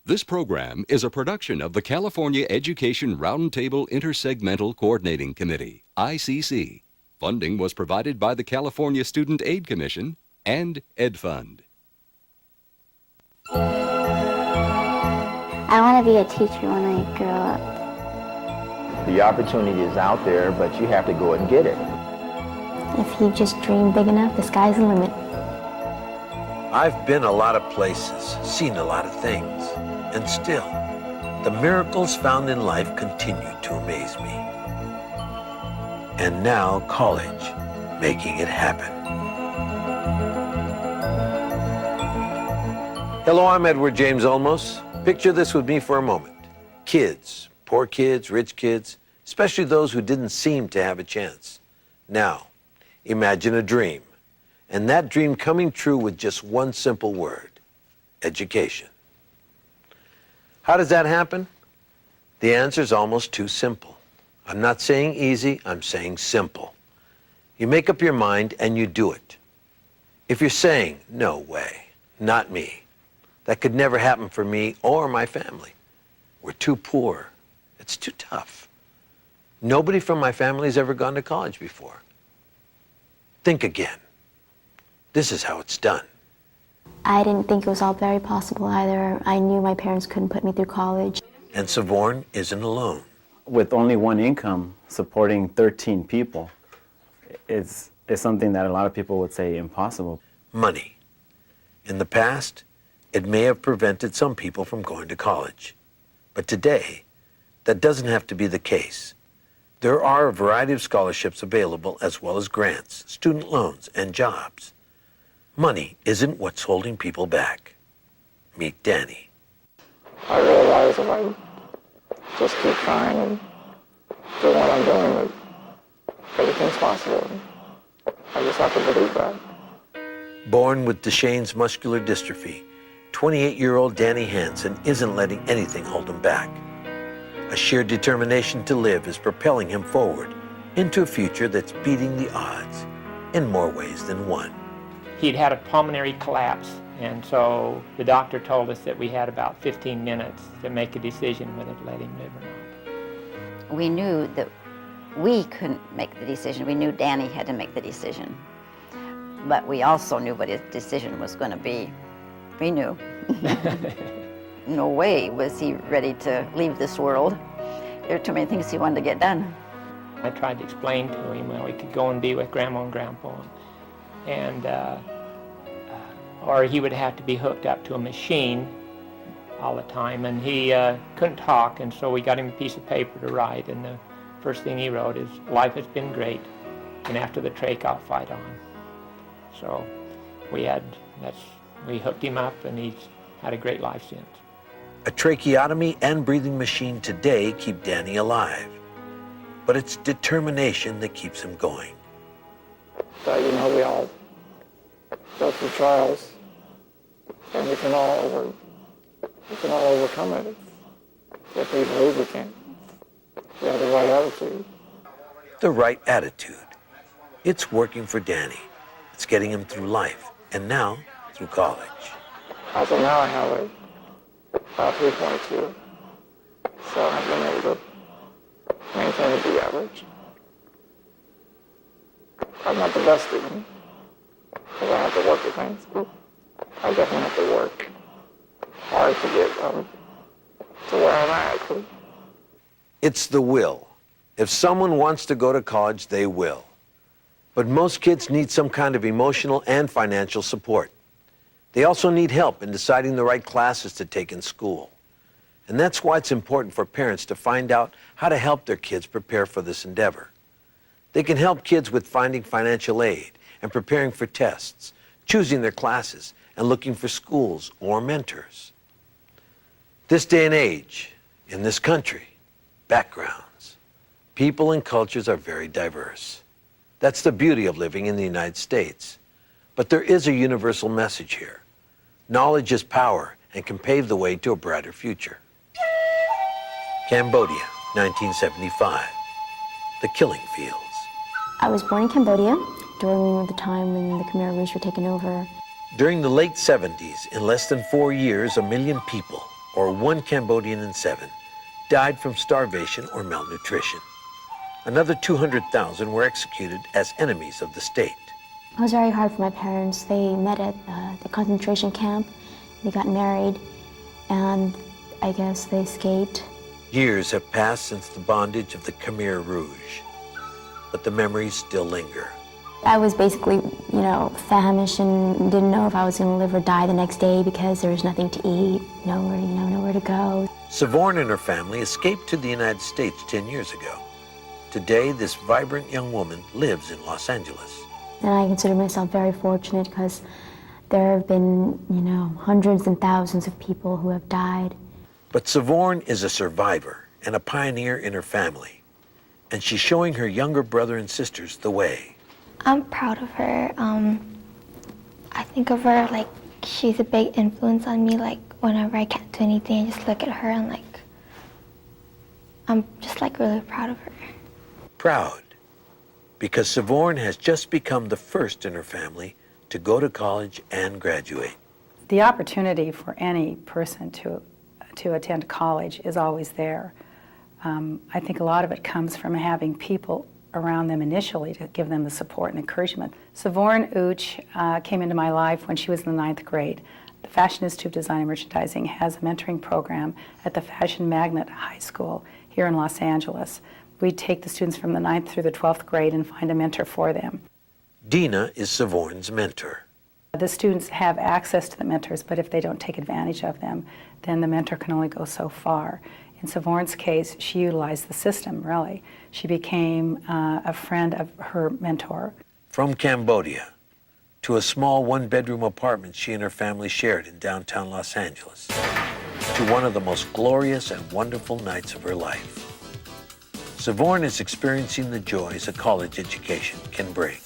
This program is a production of the California Education Roundtable Intersegmental Coordinating Committee, ICC. Funding was provided by the California Student Aid Commission and Ed Fund. I want to be a teacher when I grow up. The opportunity is out there, but you have to go and get it. If you just dream big enough, the sky's the limit. I've been a lot of places, seen a lot of things, and still, the miracles found in life continue to amaze me. And now, college, making it happen. Hello, I'm Edward James Olmos. Picture this with me for a moment. Kids, poor kids, rich kids, especially those who didn't seem to have a chance. Now, imagine a dream, and that dream coming true with just one simple word: education. How does that happen? The answer is almost too simple. I'm not saying easy, I'm saying simple. You make up your mind and you do it. If you're saying, no way, not me, that could never happen for me or my family. We're too poor. It's too tough. Nobody from my family has ever gone to college before. Think again. This is how it's done. I didn't think it was all very possible either. I knew my parents couldn't put me through college. And Savorn isn't alone. With only one income, supporting 13 people is something that a lot of people would say impossible. Money. In the past, it may have prevented some people from going to college. But today, that doesn't have to be the case. There are a variety of scholarships available, as well as grants, student loans, and jobs. Money isn't what's holding people back. Meet Danny. I realize if I just keep trying and doing what I'm doing, that everything's possible. I just have to believe that. Born with Duchenne's muscular dystrophy, 28-year-old Danny Hansen isn't letting anything hold him back. A sheer determination to live is propelling him forward into a future that's beating the odds in more ways than one. He'd had a pulmonary collapse, and so the doctor told us that we had about 15 minutes to make a decision whether to let him live or not. We knew that we couldn't make the decision. We knew Danny had to make the decision. But we also knew what his decision was going to be. We knew. No way was he ready to leave this world. There were too many things he wanted to get done. I tried to explain to him, well, he could go and be with Grandma and Grandpa, or he would have to be hooked up to a machine all the time, and he couldn't talk, and so we got him a piece of paper to write, and the first thing he wrote is, "Life has been great, and after the trach, I'll fight on." So we hooked him up, and he's had a great life since. A tracheotomy and breathing machine today keep Danny alive, but it's determination that keeps him going. That, we all go through trials, and we can all overcome it if we believe we can. We have the right attitude. The right attitude. It's working for Danny. It's getting him through life, and now through college. As of now, I have a 3.2, so I've been able to maintain a B average. I'm not the best student, because I have to work at things. I definitely have to work hard to get to where I'm at. It's the will. If someone wants to go to college, they will. But most kids need some kind of emotional and financial support. They also need help in deciding the right classes to take in school. And that's why it's important for parents to find out how to help their kids prepare for this endeavor. They can help kids with finding financial aid and preparing for tests, choosing their classes, and looking for schools or mentors. This day and age, in this country, backgrounds, people and cultures are very diverse. That's the beauty of living in the United States. But there is a universal message here. Knowledge is power and can pave the way to a brighter future. Cambodia, 1975. The killing fields. I was born in Cambodia during the time when the Khmer Rouge were taken over. During the late 70s, in less than 4 years, 1 million people, or 1 Cambodian in 7, died from starvation or malnutrition. Another 200,000 were executed as enemies of the state. It was very hard for my parents. They met at the concentration camp. They got married, and I guess they escaped. Years have passed since the bondage of the Khmer Rouge, but the memories still linger. I was basically, famished and didn't know if I was going to live or die the next day because there was nothing to eat, nowhere to go. Savorn and her family escaped to the United States 10 years ago. Today, this vibrant young woman lives in Los Angeles. And I consider myself very fortunate because there have been, hundreds and thousands of people who have died. But Savorn is a survivor and a pioneer in her family, and she's showing her younger brother and sisters the way. I'm proud of her. I think of her like she's a big influence on me. Like whenever I can't do anything, I just look at her and I'm just really proud of her. Proud, because Savorn has just become the first in her family to go to college and graduate. The opportunity for any person to attend college is always there. I think a lot of it comes from having people around them initially to give them the support and encouragement. Savorn Uch came into my life when she was in the 9th grade. The Fashion Institute of Design and Merchandising has a mentoring program at the Fashion Magnet High School here in Los Angeles. We take the students from the 9th through the 12th grade and find a mentor for them. Dina is Savorn's mentor. The students have access to the mentors, but if they don't take advantage of them, then the mentor can only go so far. In Savorn's case, she utilized the system, really. She became a friend of her mentor. From Cambodia to a small one-bedroom apartment she and her family shared in downtown Los Angeles, to one of the most glorious and wonderful nights of her life. Savorn is experiencing the joys a college education can bring.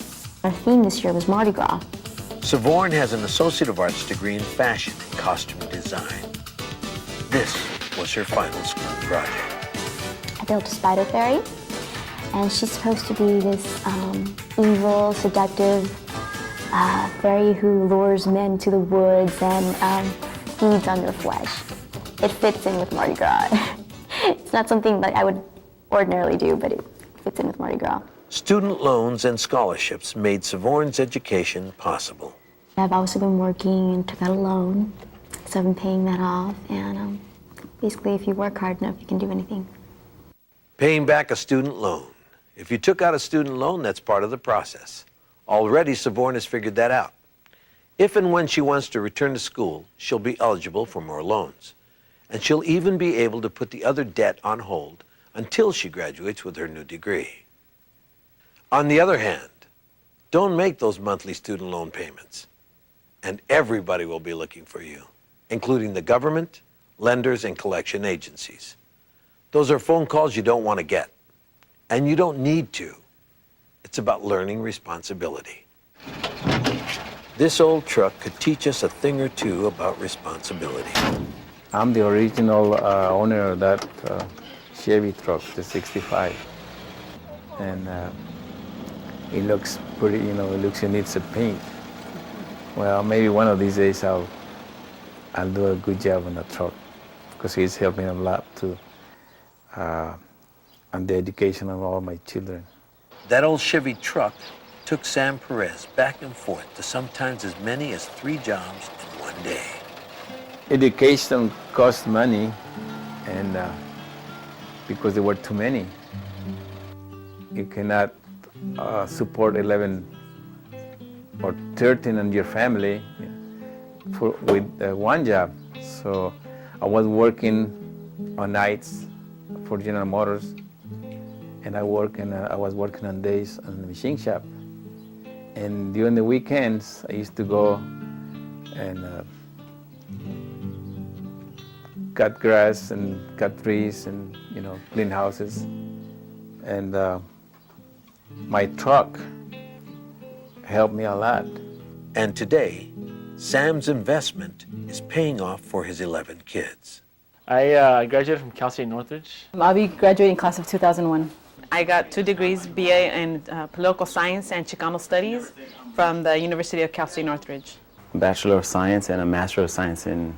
Our theme this year was Mardi Gras. Savorn has an Associate of Arts degree in fashion and costume design. This was her final school project. I built a spider fairy, and she's supposed to be this evil, seductive fairy who lures men to the woods and feeds on their flesh. It fits in with Mardi Gras. It's not something that I would ordinarily do, but it fits in with Mardi Gras. Student loans and scholarships made Savorn's education possible. I've also been working and took out a loan, so I've been paying that off, and basically if you work hard enough, you can do anything. Paying back a student loan. If you took out a student loan, that's part of the process. Already, Savorn has figured that out. If and when she wants to return to school, she'll be eligible for more loans. And she'll even be able to put the other debt on hold until she graduates with her new degree. On the other hand, don't make those monthly student loan payments, and everybody will be looking for you, including the government, lenders, and collection agencies. Those are phone calls you don't want to get, and you don't need to. It's about learning responsibility. This old truck could teach us a thing or two about responsibility. I'm the original owner of that Chevy truck, the 65. And it looks pretty, it looks it needs a paint. Well, maybe one of these days I'll do a good job on the truck because he's helping a lot too, on the education of all my children. That old Chevy truck took Sam Perez back and forth to sometimes as many as 3 jobs in one day. Education costs money, and because there were too many, you cannot support 11 or 13 in your family with one job. So I was working on nights for General Motors, and I was working on days on the machine shop. And during the weekends, I used to go and cut grass and cut trees and clean houses. And my truck helped me a lot. And today, Sam's investment is paying off for his 11 kids. I graduated from Cal State Northridge. I'll be graduating class of 2001. I got 2 degrees, BA in Political Science and Chicano Studies from the University of Cal State Northridge. A Bachelor of Science and a Master of Science in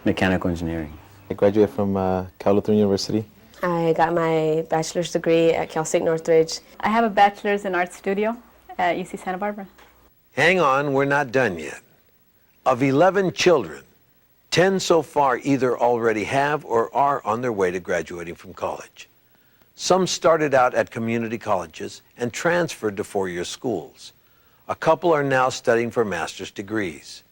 Mechanical Engineering. I graduated from Cal Lutheran University. I got my bachelor's degree at Cal State Northridge. I have a bachelor's in art studio at UC Santa Barbara. Hang on, we're not done yet. Of 11 children, 10 so far either already have or are on their way to graduating from college. Some started out at community colleges and transferred to four-year schools. A couple are now studying for master's degrees.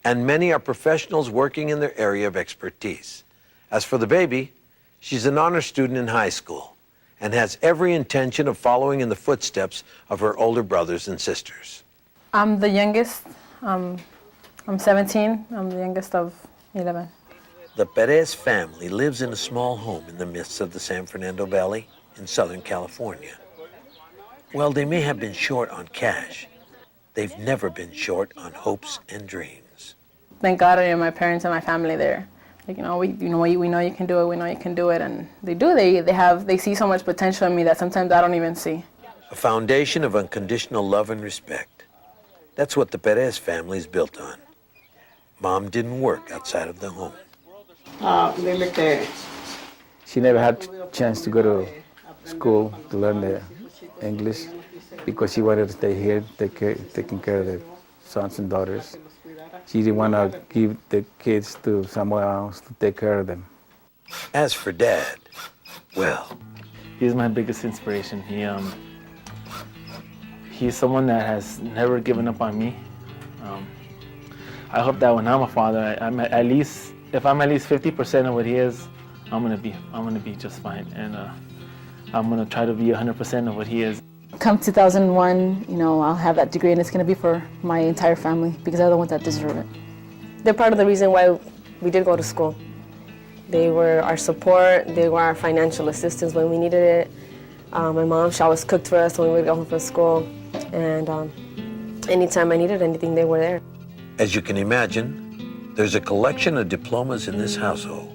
And many are professionals working in their area of expertise. As for the baby, she's an honor student in high school and has every intention of following in the footsteps of her older brothers and sisters. I'm the youngest. I'm 17. I'm the youngest of 11. The Perez family lives in a small home in the midst of the San Fernando Valley in Southern California. Well, they may have been short on cash. They've never been short on hopes and dreams. Thank God I have my parents and my family there. Like, we know you can do it. We know you can do it, and they do. They see so much potential in me that sometimes I don't even see. A foundation of unconditional love and respect. That's what the Perez family is built on. Mom didn't work outside of the home. She never had a chance to go to school to learn the English because she wanted to stay here, taking care of the sons and daughters. She didn't want to give the kids to somewhere else to take care of them. As for Dad, well, he's my biggest inspiration. He's someone that has never given up on me. I hope that when I'm a father, if I'm at least 50% of what he is, I'm gonna be just fine, and I'm gonna try to be 100% of what he is. Come 2001, I'll have that degree, and it's going to be for my entire family because they're the ones that deserve it. They're part of the reason why we did go to school. They were our support. They were our financial assistance when we needed it. My mom, she always cooked for us when we would go home from school, and anytime I needed anything, they were there. As you can imagine, there's a collection of diplomas in this household.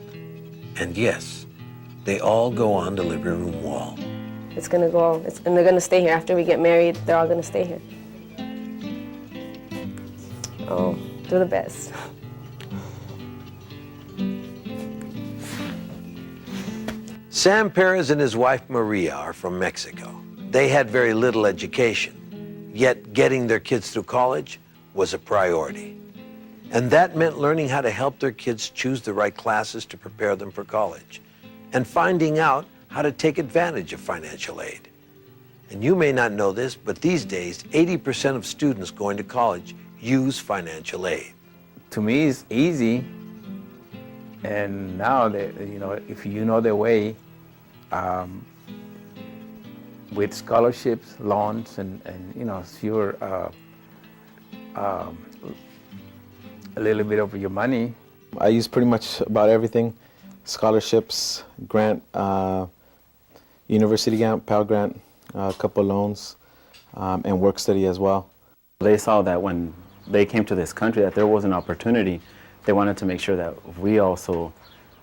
And yes, they all go on the living room wall. It's gonna go, and they're gonna stay here. After we get married, they're all gonna stay here. Oh, they're the best. Sam Perez and his wife Maria are from Mexico. They had very little education, yet getting their kids through college was a priority. And that meant learning how to help their kids choose the right classes to prepare them for college, and finding out how to take advantage of financial aid. And you may not know this, but these days, 80% of students going to college use financial aid. To me, it's easy. And now, if you know the way, with scholarships, loans, and sure, a little bit of your money. I use pretty much about everything: scholarships, grant, university grant, Pell Grant, a couple loans, and work study as well. They saw that when they came to this country that there was an opportunity. They wanted to make sure that we also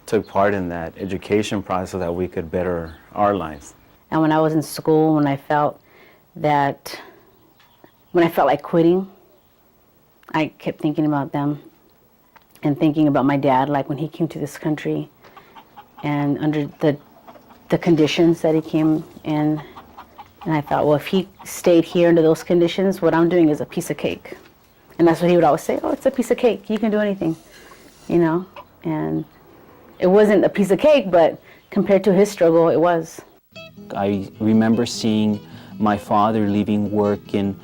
took part in that education process so that we could better our lives. And when I was in school, when I felt like quitting, I kept thinking about them and thinking about my dad, like when he came to this country and under the conditions that he came in. And I thought, well, if he stayed here under those conditions, what I'm doing is a piece of cake. And that's what he would always say, oh, it's a piece of cake. You can do anything, And it wasn't a piece of cake, but compared to his struggle, it was. I remember seeing my father leaving work in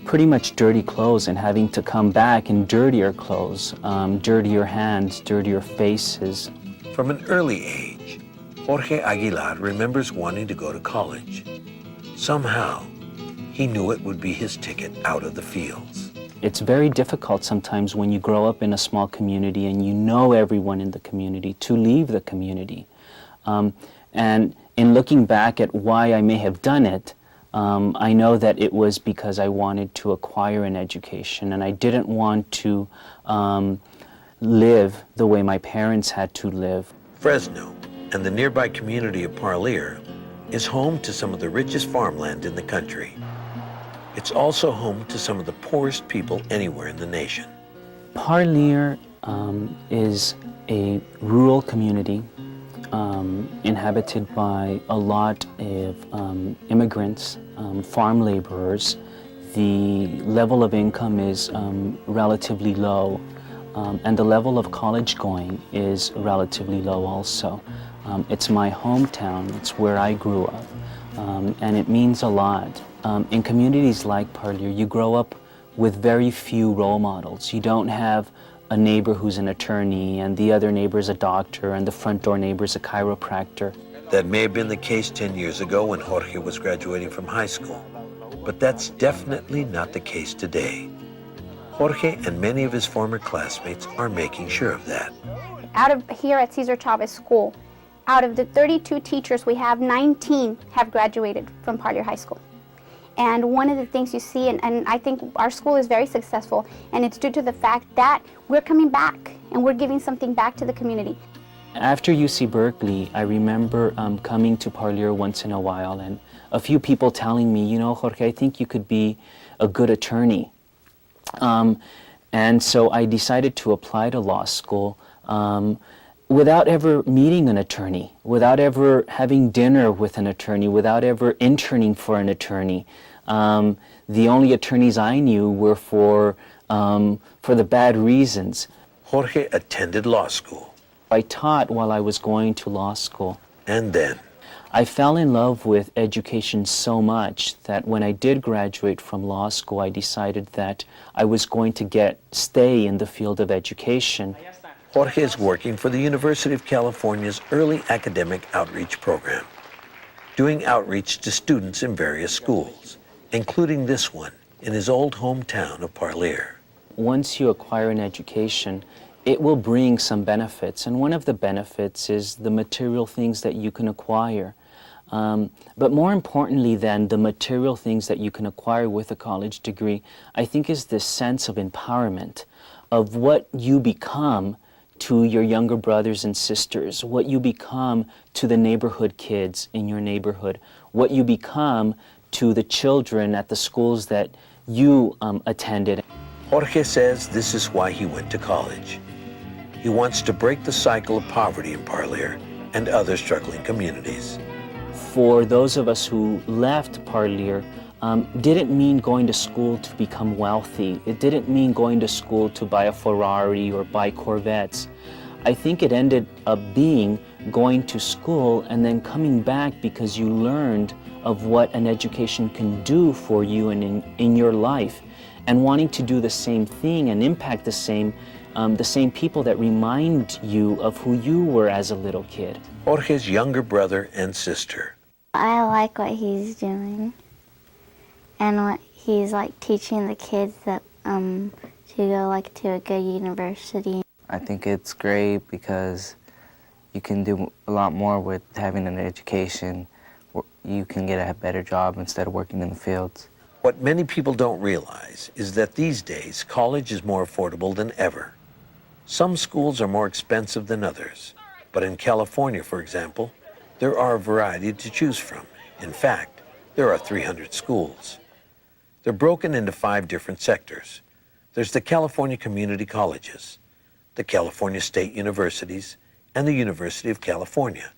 pretty much dirty clothes and having to come back in dirtier clothes, dirtier hands, dirtier faces. From an early age, Jorge Aguilar remembers wanting to go to college. Somehow, he knew it would be his ticket out of the fields. It's very difficult sometimes when you grow up in a small community and you know everyone in the community to leave the community. And in looking back at why I may have done it, I know that it was because I wanted to acquire an education and I didn't want to live the way my parents had to live. Fresno and the nearby community of Parlier is home to some of the richest farmland in the country. It's also home to some of the poorest people anywhere in the nation. Parlier is a rural community inhabited by a lot of immigrants, farm laborers. The level of income is relatively low, and the level of college going is relatively low also. It's my hometown, it's where I grew up, and it means a lot. In communities like Parlier, you grow up with very few role models. You don't have a neighbor who's an attorney, and the other neighbor's a doctor, and the front door neighbor's a chiropractor. That may have been the case 10 years ago when Jorge was graduating from high school, but that's definitely not the case today. Jorge and many of his former classmates are making sure of that. Out of here at Cesar Chavez School, out of the 32 teachers we have, 19 have graduated from Parlier High School. And one of the things you see, and I think our school is very successful, and it's due to the fact that we're coming back and we're giving something back to the community. After UC Berkeley, I remember coming to Parlier once in a while and a few people telling me, you know, Jorge, I think you could be a good attorney. And so I decided to apply to law school without ever meeting an attorney, without ever having dinner with an attorney, without ever interning for an attorney. The only attorneys I knew were for the bad reasons. Jorge attended law school. I taught while I was going to law school. And then? I fell in love with education so much that when I did graduate from law school, I decided that I was going to stay in the field of education. Jorge is working for the University of California's Early Academic Outreach Program, doing outreach to students in various schools, including this one in his old hometown of Parlier. Once you acquire an education, it will bring some benefits, and one of the benefits is the material things that you can acquire. But more importantly than the material things that you can acquire with a college degree, I think is this sense of empowerment, of what you become to your younger brothers and sisters, what you become to the neighborhood kids in your neighborhood, what you become to the children at the schools that you attended. Jorge says this is why he went to college. He wants to break the cycle of poverty in Parlier and other struggling communities. For those of us who left Parlier, didn't mean going to school to become wealthy. It didn't mean going to school to buy a Ferrari or buy Corvettes. I think it ended up being going to school and then coming back because you learned of what an education can do for you and in your life, and wanting to do the same thing and impact the same people that remind you of who you were as a little kid. Jorge's younger brother and sister. I like what he's doing and what he's like teaching the kids that to go like to a good university. I think it's great because you can do a lot more with having an education. You can get a better job instead of working in the fields. What many people don't realize is that these days college is more affordable than ever. Some schools are more expensive than others, but in California, for example, there are a variety to choose from. In fact, there are 300 schools. They're broken into 5 different sectors. There's the California Community Colleges, the California State Universities, and the University of California.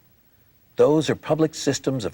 Those are public systems of